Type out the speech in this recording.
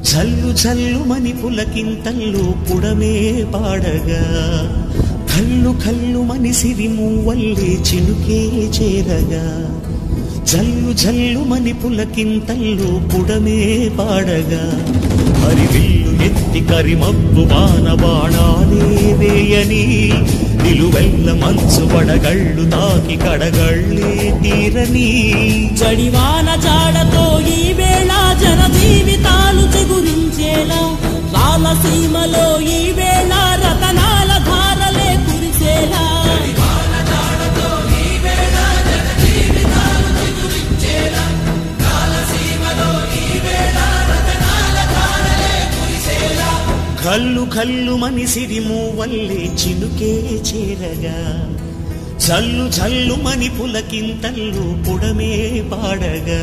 జల్లు జల్లు మని పులకింతల్లో పుడమే పాడగా కల్లు కల్లు మని సిరిమూవల్లే చినుకే చేరగా జల్లు జల్లు మని పులకింతల్లో పుడమే పాడగా హరివిల్లు ఎత్తి కరిమబ్బు వాన బాణాలే వేయని నిలువెల్ల మంచు వడగళ్ళు తాకి కడగళ్ళే తీరని జడివాన జాడతో ఈ వేళ జన జీవితాలు చిగురించేలా రాలసీమలో ఈ వేళ రతనాల ధారలే కురిసేలా కల్లు కల్లు మని సిరిమూవల్లే చినుకే చేరగా జల్లు జల్లు మని పులకింతల్లు పుడమే పాడగా